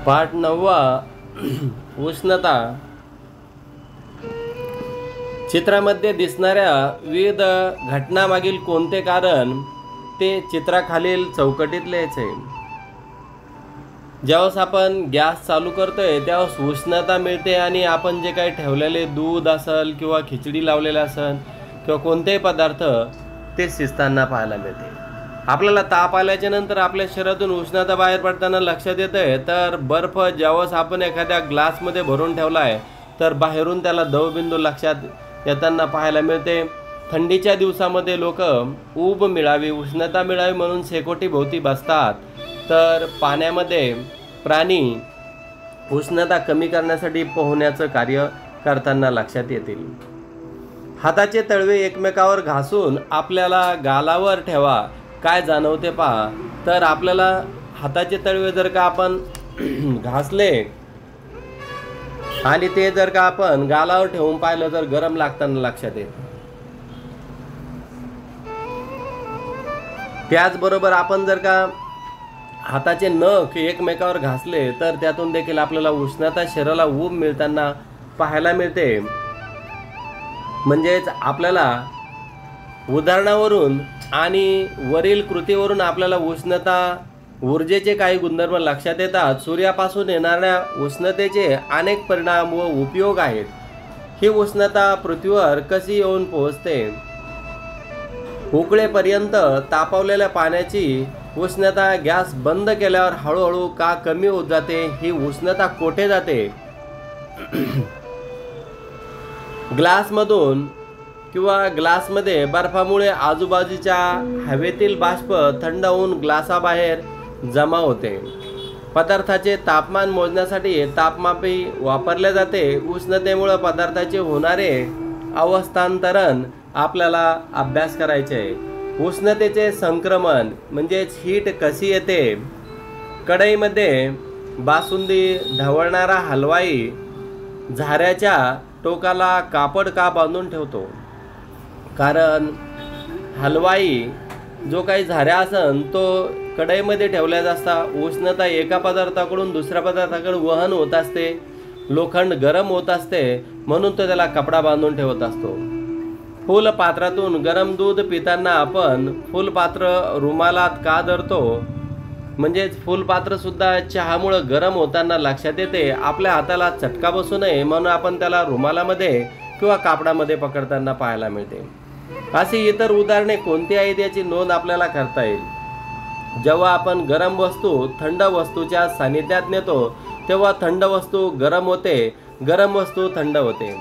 पाठ 9वा उष्णता. चित्रामध्ये दिसणाऱ्या विविध घटनामागील कोणते कारण ते चित्राखालील चौकटीत लिहायचे. ज्यावेळेस आपण गॅस चालू करतोय त्यावेळेस उष्णता मिळते आणि आपण जे काही ठेवलेले दूध असेल किंवा खिचडी लावलेले असेल किंवा कोणतेही पदार्थ ते शिजताना पाहायला मिळते. आपल्याला ताप आल्याच्या नंतर आपल्या शरीरातून उष्णता बाहेर पडताना लक्षात येते. तर बर्फ ज्यावेळेस आपण एखाद्या ग्लासमध्ये भरून ठेवला आहे तर बाहेरून त्याला दवबिंदू लक्षात येताना पाहायला मिळते. थंडीच्या दिवसामध्ये लोक ऊब मिळावी, उष्णता मिळावी म्हणून शेकोटी भोवती बसतात. तर पाण्यामध्ये प्राणी उष्णता कमी करण्यासाठी पोहण्याचं कार्य करताना लक्षात येतील. हाताचे तळवे एकमेकावर घासून आपल्याला गालावर ठेवा, काय जाणवते पहा. तर आपल्याला हाताचे तळवे जर का आपण घासले आणि ते जर का आपण गालावर ठेवून पाहिलं तर गरम लागताना लक्षात येते. त्याचबरोबर आपण जर का हाताचे नख एकमेकावर घासले तर त्यातून देखील आपल्याला उष्णता शरीराला ऊब मिळताना पाहायला मिळते. म्हणजेच आपल्याला उदाहरणावरून आणि वरील कृतीवरून आपल्याला उष्णता ऊर्जेचे काही गुणधर्म लक्षात येतात. सूर्यापासून येणाऱ्या उष्णतेचे अनेक परिणाम व उपयोग आहेत. ही उष्णता पृथ्वीवर कशी येऊन पोहोचते. उकळेपर्यंत तापवलेल्या पाण्याची उष्णता गॅस बंद केल्यावर हळूहळू का कमी होत जाते. ही उष्णता कोठे जाते. ग्लासमधून किंवा ग्लासमध्ये बर्फामुळे आजूबाजूच्या हवेतील बाष्प थंड होऊन ग्लासाबाहेर जमा होते. पदार्थाचे तापमान मोजण्यासाठी तापमापी वापरले जाते. उष्णतेमुळे पदार्थाचे होणारे अवस्थांतरण आपल्याला अभ्यास करायचे आहे. उष्णतेचे संक्रमण म्हणजेच हीट कशी येते. कढईमध्ये बासुंदी ढवळणारा हलवाई झाऱ्याच्या टोकाला कापड का बांधून ठेवतो. कारण हलवाई जो काही झाऱ्या असन तो कढईमध्ये ठेवल्याचा असता. उष्णता एका पदार्थाकडून दुसऱ्या पदार्थाकडे वहन होत असते. लोखंड गरम होत असते म्हणून तो त्याला कपडा बांधून ठेवत असतो. फुलपात्रातून गरम दूध पिताना आपण फुलपात्र रुमालात का धरतो. म्हणजेच फुलपात्र सुद्धा चहामुळे गरम होताना लक्षात येते. आपल्या हाताला चटका बसू नये म्हणून आपण त्याला रुमालामध्ये किंवा कापडामध्ये पकडताना पाहायला मिळते. अशी इतर उदाहरणे कोणती आहेत याची नोंद आपल्याला करता येईल. जेव्हा आपण गरम वस्तू थंड वस्तूच्या सानिध्यात नेतो तेव्हा थंड वस्तू गरम होते, गरम वस्तू थंड होते.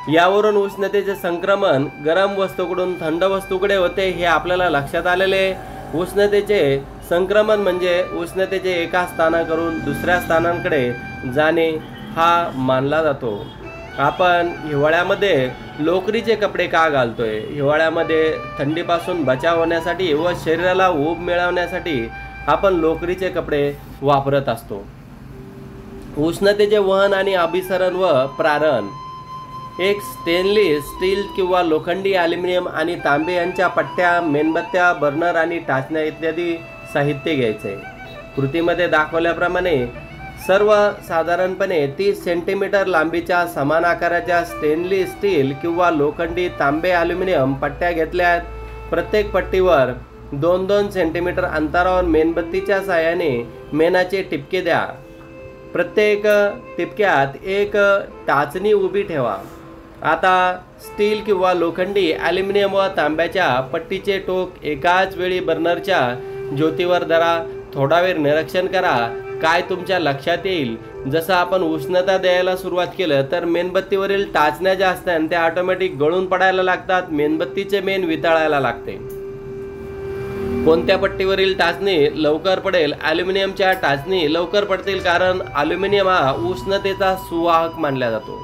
यावरून उष्णतेचे संक्रमण गरम वस्तूकडून थंड वस्तूकडे होते हे आपल्याला लक्षात आलेले. उष्णतेचे संक्रमण म्हणजे उष्णतेचे एका स्थानाकडून दुसऱ्या स्थानांकडे जाणे हा मानला जातो. आपण हिवाळ्यामध्ये लोकरीचे कपडे का घालतोय. हिवाळ्यामध्ये थंडीपासून बचाव होण्यासाठी व शरीराला ऊब मिळवण्यासाठी आपण लोकरीचे कपडे वापरत असतो. उष्णतेचे वहन आणि अभिसरण व प्रारण. एक स्टेनलेस स्टील किंवा लोखंडी ॲल्युमिनियम आणि तांबे यांच्या पट्ट्या, मेणबत्त्या, बर्नर आणि टाचण्या इत्यादी साहित्य घ्यायचे. कृतीमध्ये दाखवल्याप्रमाणे सर्वसाधारणपणे 30 सेंटीमीटर लांबीच्या समान आकाराच्या स्टेनलेस स्टील किंवा लोखंडी, तांबे, ॲल्युमिनियम पट्ट्या घेतल्यात. प्रत्येक पट्टीवर 2-2 सेंटीमीटर अंतरावर मेणबत्तीच्या साहाय्याने मेणाचे टिपके द्या. प्रत्येक टिपक्यात एक टाचणी उभी ठेवा. आता स्टील किंवा लोखंडी, ॲल्युमिनियम व तांब्याच्या पट्टीचे टोक एकाच वेळी बर्नरच्या ज्योतीवर धरा. थोडा वेळ निरीक्षण करा. काय तुमच्या लक्षात येईल. जसं आपण उष्णता द्यायला सुरुवात केलं तर मेणबत्तीवरील टाचण्या ज्या असतात त्या ऑटोमॅटिक गळून पडायला लागतात. मेणबत्तीचे मेण वितळायला लागते. कोणत्या पट्टीवरील टाचणी लवकर पडेल. ॲल्युमिनियमच्या टाचणी लवकर पडतील कारण ॲल्युमिनियम हा उष्णतेचा सुवाहक मानला जातो.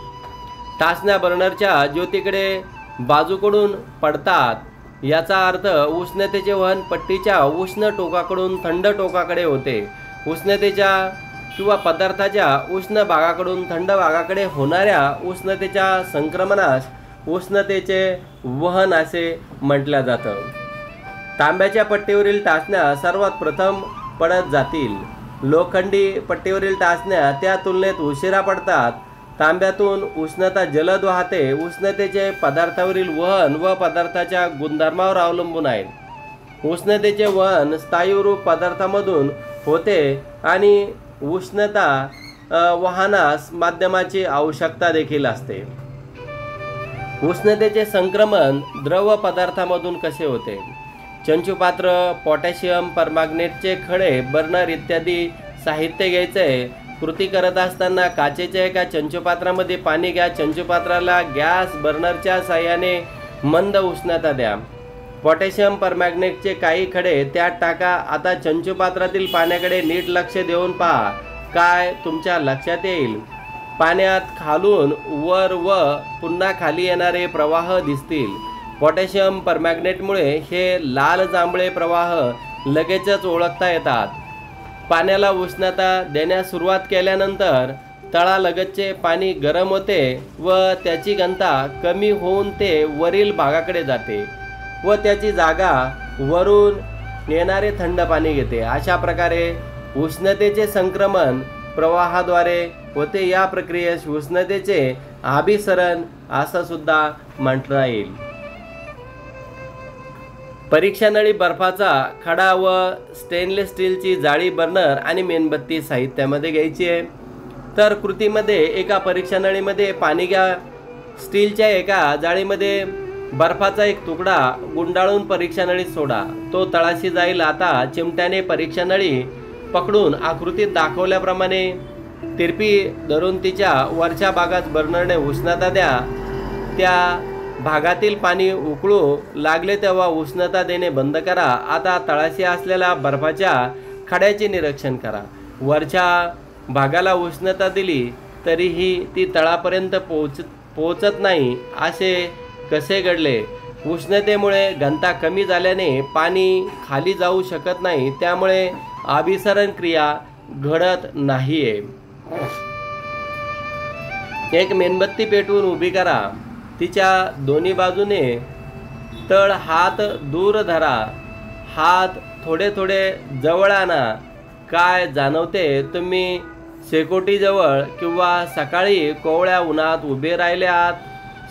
टाचण्या बर्नरच्या ज्योतीकडे बाजूकडून पडतात. याचा अर्थ उष्णतेचे वहन पट्टीच्या उष्ण टोकाकडून थंड टोकाकडे होते. उष्णतेच्या किंवा पदार्थाच्या उष्ण भागाकडून थंड भागाकडे होणाऱ्या उष्णतेच्या संक्रमणास उष्णतेचे वहन असे म्हटलं जातं. तांब्याच्या पट्टीवरील टाचण्या सर्वात प्रथम पडत जातील. लोखंडी पट्टीवरील टाचण्या त्या तुलनेत उशिरा पडतात. तांब्यातून उष्णता जलद वाहते. उष्णतेचे पदार्थावरील वहन व पदार्थाच्या गुणधर्मावर अवलंबून आहे. उष्णतेचे वहन स्थायीरूप पदार्थामधून होते आणि उष्णता वाहनास माध्यमाची आवश्यकता देखील असते. उष्णतेचे संक्रमण द्रव पदार्थामधून कसे होते? चंचुपात्र, पोटॅशियम परमॅंगनेटचे खडे, बर्नर इत्यादी साहित्य घ्यायचे. कृती करत असताना काचेच्या एका चंचुपात्रामध्ये पाणी घ्या. चंचुपात्राला गॅस बर्नरच्या साहाय्याने मंद उष्णता द्या. पोटॅशियम परमॅंगनेटचे काही खडे त्यात टाका. आता चंचुपात्रातील पाण्याकडे नीट लक्ष देऊन पहा. काय तुमच्या लक्षात येईल? पाण्यात खालून वर व पुन्हा खाली येणारे प्रवाह दिसतील. पोटॅशियम परमॅंगनेटमुळे हे लाल जांभळे प्रवाह लगेचच ओळखता येतात. पाण्याला उष्णता देण्यास सुरुवात केल्यानंतर तळालगतचे पाणी गरम होते व त्याची घनता कमी होऊन ते वरील भागाकडे जाते व त्याची जागा वरून येणारे थंड पाणी घेते. अशा प्रकारे उष्णतेचे संक्रमण प्रवाहाद्वारे होते. या प्रक्रियेस उष्णतेचे अभिसरण असं सुद्धा म्हटलं येईल. परीक्षा नळी बर्फाचा खडा व स्टेनलेस स्टीलची जाळी बर्नर आणि मेणबत्ती साहित्यामध्ये घ्यायची आहे. तर कृतीमध्ये एका परीक्षा नळीमध्ये पाणी घ्या. स्टीलच्या एका जाळीमध्ये बर्फाचा एक तुकडा गुंडाळून परीक्षा नळीत सोडा. तो तळाशी जाईल. आता चिमट्याने परीक्षा नळी पकडून आकृतीत दाखवल्याप्रमाणे तिरपी धरून तिच्या वरच्या भागात बर्नरने उष्णता द्या. त्या भागातील पाणी उकळू लागले तेव्हा उष्णता देणे बंद करा. आता तळाशी असलेल्या बर्फाच्या खड्याचे निरीक्षण करा. वरच्या भागाला उष्णता दिली तरीही ती तळापर्यंत पोहोचत नाही. असे कसे घडले? उष्णतेमुळे घनता कमी झाल्याने पाणी खाली जाऊ शकत नाही. त्यामुळे अभिसरण क्रिया घडत नाहीये. एक मेणबत्ती पेटवून उभी करा. तिच्या दोन्ही बाजूने तळ हात दूर धरा. हात थोडे थोडे जवळ आणा. काय जाणवते? तुम्ही शेकोटीजवळ किंवा सकाळी कोवळ्या उन्हात उभे राहिले आहात.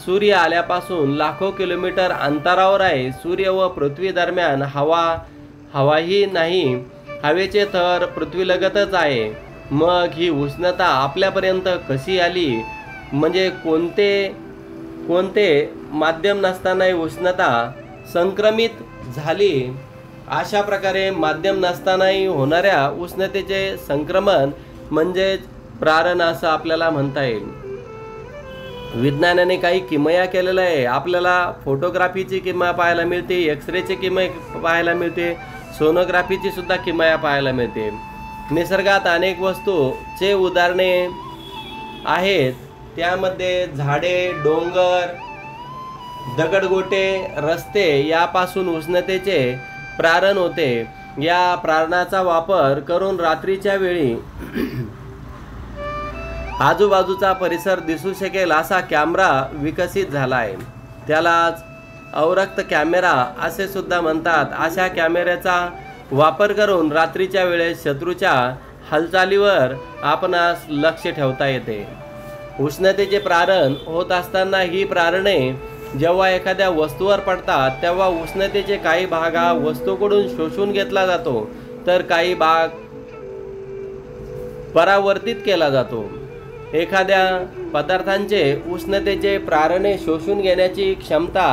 सूर्य आल्यापासून लाखो किलोमीटर अंतरावर आहे. सूर्य व पृथ्वी दरम्यान हवाही नाही. हवेचे थर पृथ्वीलगतच आहे. मग ही उष्णता आपल्यापर्यंत कशी आली? म्हणजे कोणते माध्यम नसतानाही उष्णता संक्रमित झाली. अशा प्रकारे माध्यम नसतानाही होणाऱ्या उष्णतेचे संक्रमण म्हणजेच प्रारण असं आपल्याला म्हणता येईल. विज्ञानाने काही किमया केलेलं आहे. आपल्याला फोटोग्राफीची किमया पाहायला मिळते, एक्सरेची किमया पाहायला मिळते, सोनोग्राफीची सुद्धा किमया पाहायला मिळते. निसर्गात अनेक वस्तूचे उदाहरणे आहेत. त्यामध्ये झाडे, डोंगर, दगडगोटे, रस्ते यापासून उष्णतेचे प्रारण होते. या प्रारणाचा वापर करून रात्रीच्या वेळी आजूबाजूचा परिसर दिसू शकेल असा कॅमेरा विकसित झाला आहे. त्यालाच अवरक्त कॅमेरा असे सुद्धा म्हणतात. अशा कॅमेऱ्याचा वापर करून रात्रीच्या वेळेस शत्रूच्या हालचालीवर आपणास लक्ष ठेवता येते. उष्णतेचे प्रारण होत असताना ही प्रारणे जेव्हा एखाद्या वस्तूवर पडतात तेव्हा उष्णतेचे काही भाग हा वस्तूकडून शोषून घेतला जातो तर काही भाग परावर्तित केला जातो. एखाद्या पदार्थांचे उष्णतेचे प्रारणे शोषून घेण्याची क्षमता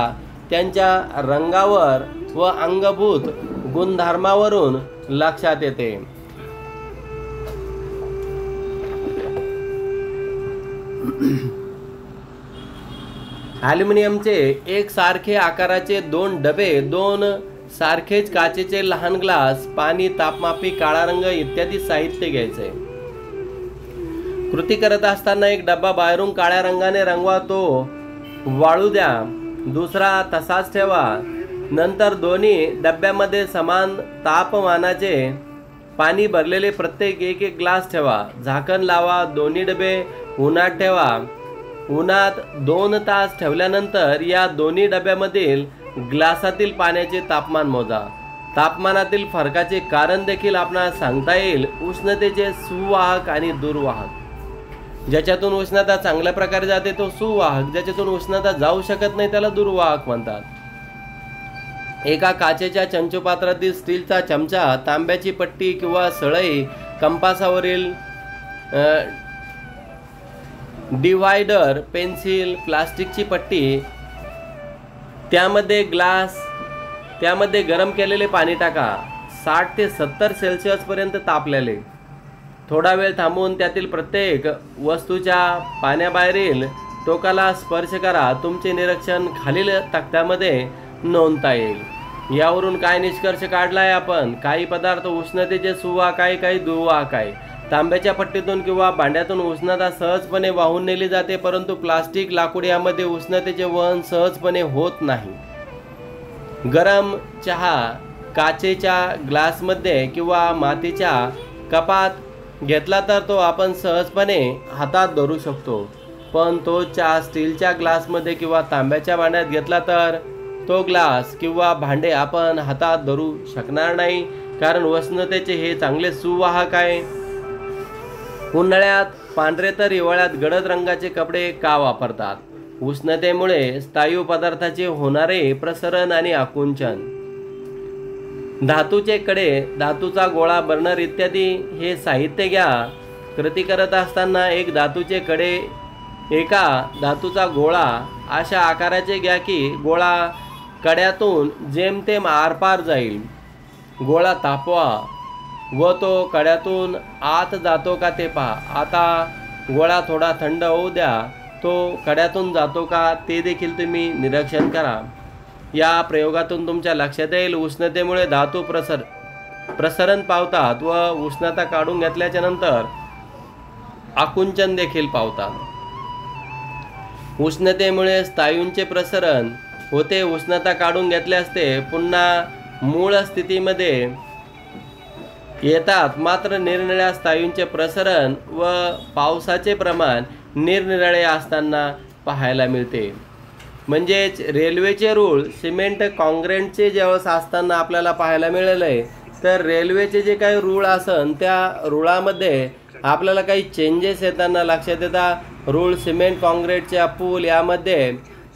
त्यांच्या रंगावर व अंगभूत गुणधर्मावरून लक्षात येते. ॲल्युमिनियमचे एक सारखे आकाराचे 2 डबे, 2 सारखेच काचेचे लहान ग्लास, पाणी, तापमापी, काळा रंग इत्यादी साहित्य घ्यायचे. कृती करत असताना एक डब्बा बाहेरून काळ्या रंगाने रंगवा, तो वाळू द्या. दुसरा तसाच ठेवा. नंतर दोन्ही डब्यामध्ये समान तापमानाचे पाणी भरलेले प्रत्येक एक ग्लास ठेवा. झाकण लावा. दोन्ही डबे उन्हात ठेवा. उन्हात 2 तास ठेवल्यानंतर या दोन्ही डब्यामधील ग्लासातील पाण्याचे तापमान मोजा. तापमानातील फरकाचे कारण देखील आपणास सांगता येईल. उष्णतेचे सुवाहक आणि दुर्वाहक. ज्याच्यातून उष्णता चांगल्या प्रकारे जाते तो सुवाहक, ज्याच्यातून उष्णता जाऊ शकत नाही त्याला दुर्वाहक म्हणतात. एका काचेच्या चंचुपात्रातील स्टीलचा चमचा, तांब्याची पट्टी किंवा सळई, कंपासावरील डिव्हायडर, पेन्सिल, प्लास्टिकची पट्टी, त्यामध्ये गरम केलेले पाणी टाका. 60 ते 70 सेल्सिअसपर्यंत तापलेले. थोडा वेळ थांबून त्यातील प्रत्येक वस्तूच्या पाण्याबाहेरील टोकाला स्पर्श करा. तुमचे निरीक्षण खालील तक्त्यामध्ये नोंदता येईल. यावरून काय निष्कर्ष काढलाय आपण? काही पदार्थ उष्णतेचे सुवाहक आहे, काही दुर्वाहक आहे. तांब्याच्या पट्टीतून किंवा भांड्यातून उष्णता सहजपणे वाहून नेली जाते, परंतु प्लास्टिक, लाकूड यामध्ये उष्णतेचे वहन सहजपणे होत नाही. गरम चहा काचेच्या ग्लासमध्ये किंवा मातीच्या कपात घेतला तर तो आपण सहजपणे हातात धरू शकतो, पण तो चहा स्टीलच्या ग्लासमध्ये किंवा तांब्याच्या भांड्यात घेतला तर तो ग्लास किंवा भांडे आपण हातात धरू शकणार नाही, कारण उष्णतेचे हे चांगले सुवाहक आहे. उन्हाळ्यात पांढरे तर हिवाळ्यात गडद रंगाचे कपडे का वापरतात? उष्णतेमुळे स्थायू पदार्थाचे होणारे प्रसरण आणि आकुंचन. धातूचे कडे, धातूचा गोळा, बर्नर इत्यादी हे साहित्य घ्या. कृती करत असताना एक धातूचे कडे, एका धातूचा गोळा अशा आकाराचे घ्या की गोळा कड्यातून जेमतेम आरपार जाईल. गोळा तापवा व तो कड्यातून आत जातो का ते पहा. आता गोळा थोडा थंड होऊ द्या. तो कड्यातून जातो का ते देखील तुम्ही निरीक्षण करा. या प्रयोगातून तुमच्या लक्षात येईल उष्णतेमुळे धातू प्रसरण पावतात व उष्णता काढून घेतल्याच्या नंतर आकुंचन देखील पावतात. उष्णतेमुळे स्थायूंचे प्रसरण होते. उष्णता काढून घेतल्यास ते पुन्हा मूळ स्थितीमध्ये येतात. मात्र निरनिराळ्या स्थायूंचे प्रसरण व पावसाचे प्रमाण निरनिराळे असताना पाहायला मिळते. म्हणजेच रेल्वेचे रूळ सिमेंट काँक्रीटचे ज्यावेळेस असताना आपल्याला पाहायला मिळालं आहे, तर रेल्वेचे जे काही रूळ असन त्या रुळामध्ये आपल्याला काही चेंजेस येताना लक्षात येतात. रूळ सिमेंट काँक्रीटच्या पूल यामध्ये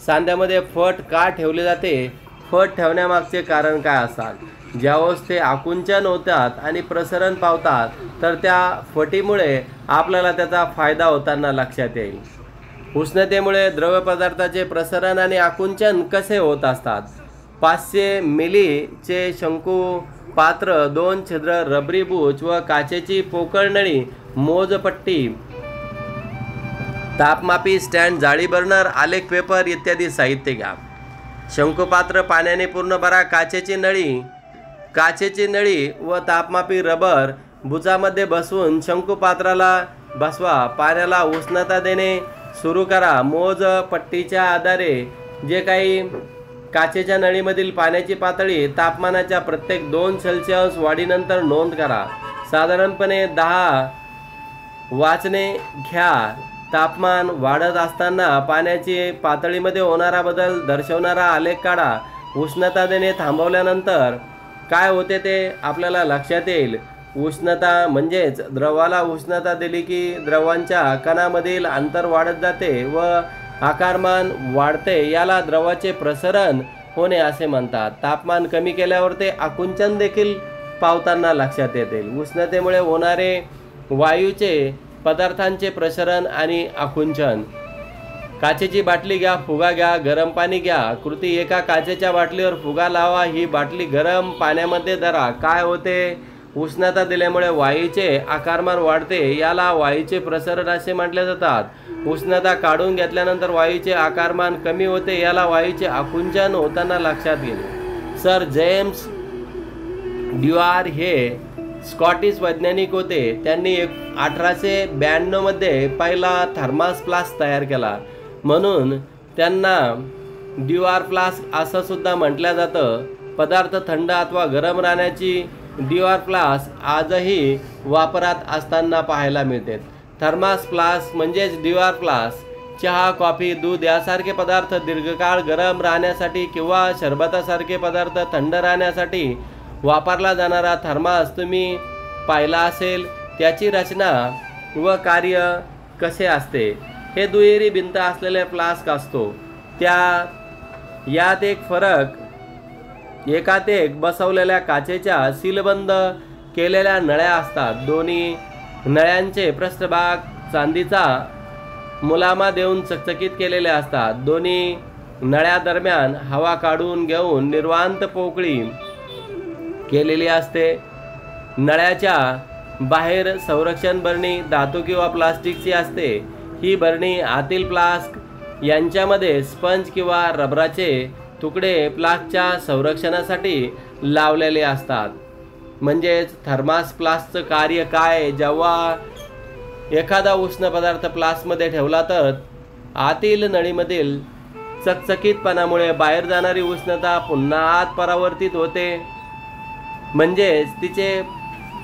सांध्यामध्ये फट का ठेवले जाते? फट ठेवण्यामागचे कारण काय असतात? ज्यावेळेस ते आकुंचन होतात आणि प्रसरण पावतात तर त्या फटीमुळे आपल्याला त्याचा फायदा होताना लक्षात येईल. उष्णतेमुळे द्रव पदार्थाचे प्रसरण आणि आकुंचन कसे होत असतात? 500 मिलीचे शंकू पात्र, 2 छिद्र, रबरी बुच व काचेची पोकळ नळी, मोजपट्टी, तापमापी स्टँड, जाळी बर्नर, आलेख पेपर इत्यादी साहित्य घ्या. शंकुपात्र पाण्याने पूर्ण भरा. काचेची नळी व तापमापी रबर बुचामध्ये बसवून शंकुपात्राला बसवा. पाण्याला उष्णता देणे सुरू करा. मोज पट्टीच्या आधारे जे काही काचेच्या नळीमधील पाण्याची पातळी तापमानाच्या प्रत्येक 2 सेल्सिअस वाढीनंतर नोंद करा. साधारणपणे 10 वाचने घ्या. तापमान वाढत असताना पाण्याची पातळीमध्ये होणारा बदल दर्शवणारा आलेख काढा. उष्णता देणे थांबवल्यानंतर काय होते ते आपल्याला लक्षात येईल. उष्णता म्हणजेच द्रवाला उष्णता दिली की द्रवांच्या कणामधील अंतर वाढत जाते व आकारमान वाढते. याला द्रवाचे प्रसरण होणे असे म्हणतात. तापमान कमी केल्यावर ते आकुंचन देखील पावताना लक्षात येते. उष्णतेमुळे होणारे वायूचे पदार्थांचे प्रसरण आणि आकुंचन. काचेची बाटली घ्या, फुगा घ्या, गरम पाणी घ्या. कृती: एका काचेच्या बाटलीवर फुगा लावा. ही बाटली गरम पाण्यामध्ये धरा. काय होते? उष्णता दिल्यामुळे वायूचे आकारमान वाढते. याला वायूचे प्रसरण असे म्हटले जातात. उष्णता काढून घेतल्यानंतर वायूचे आकारमान कमी होते. याला वायूचे आकुंचन होताना लक्षात येईल. सर जेम्स ड्युआर हे स्कॉटिश वैज्ञानिक होते. त्यांनी 1892 मध्ये पहिला थर्मास फ्लास्क तयार केला. म्हणून त्यांना ड्युआर फ्लास्क असं सुद्धा म्हटलं जातं. पदार्थ थंड अथवा गरम राहण्याची ड्युआर फ्लास्क आजही वापरात असताना पाहायला मिळते. थर्मास फ्लास्क म्हणजेच ड्युआर फ्लास्क. चहा, कॉफी, दूध यासारखे पदार्थ दीर्घकाळ गरम राहण्यासाठी किंवा सरबतासारखे पदार्थ थंड राहण्यासाठी वापरला जाणारा थर्मास तुम्ही पाहिला असेल, त्याची रचना व कार्य कसे असते. हे दुहेरी भिंत असलेले फ्लास्क असतो. यात एक फरक, एकात एक बसवलेल्या काचेच्या सीलबंद केलेल्या नळ्या असतात. दोन्ही नळ्यांचे पृष्ठभाग चांदीचा मुलामा देऊन चकचकीत केलेले असतात. दोन्ही नळ्या दरम्यान हवा काढून घेऊन निर्वांत पोकळी केलेली असते. नळ्याच्या बाहेर संरक्षण बरणी धातू किंवा प्लास्टिकची असते. ही बरणी आतील फ्लास्क यांच्यामध्ये स्पंज किंवा रबराचे तुकडे फ्लास्कच्या संरक्षणासाठी लावलेले असतात. म्हणजेच थर्मास फ्लास्कचं कार्य काय, जेव्हा एखादा उष्ण पदार्थ फ्लास्कमध्ये ठेवला तर आतील नळीमधील चकचकीतपणामुळे बाहेर जाणारी उष्णता पुन्हा आत परावर्तित होते, म्हणजेच तिचे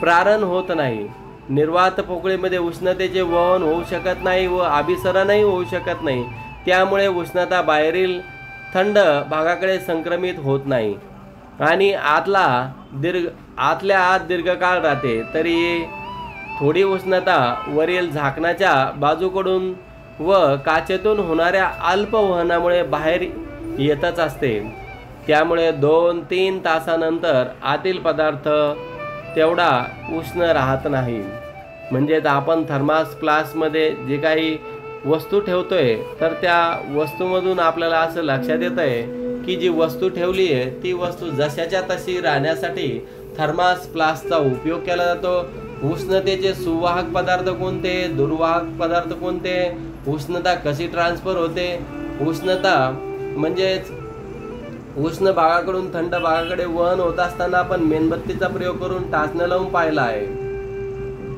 प्रारण होत नाही. निर्वात पोकळीमध्ये उष्णतेचे वहन होऊ शकत नाही व अभिसरणही होऊ शकत नाही. त्यामुळे उष्णता बाहेरील थंड भागाकडे संक्रमित होत नाही आणि आतल्या आत दीर्घकाळ राहते. तरी थोडी उष्णता वरील झाकणाच्या बाजूकडून व काचेतून होणाऱ्या अल्पवहनामुळे बाहेर येतच असते. त्यामुळे 2-3 तासानंतर आतील पदार्थ तेवढा उष्ण राहत नाही. म्हणजेच आपण थर्मास फ्लास्कमध्ये जे काही वस्तू ठेवतोय तर त्या वस्तूमधून आपल्याला असं लक्षात येत आहे की जी वस्तू ठेवली आहे ती वस्तू जशाच्या तशी राहण्यासाठी थर्मास फ्लास्कचा उपयोग केला जातो. उष्णतेचे सुवाहक पदार्थ कोणते, दुर्वाहक पदार्थ कोणते, उष्णता कशी ट्रान्सफर होते, उष्णता म्हणजेच उष्ण भागाकडून थंड भागाकडे वहन होत असताना आपण मेणबत्तीचा प्रयोग करून टाचणं लावून पाहिला आहे.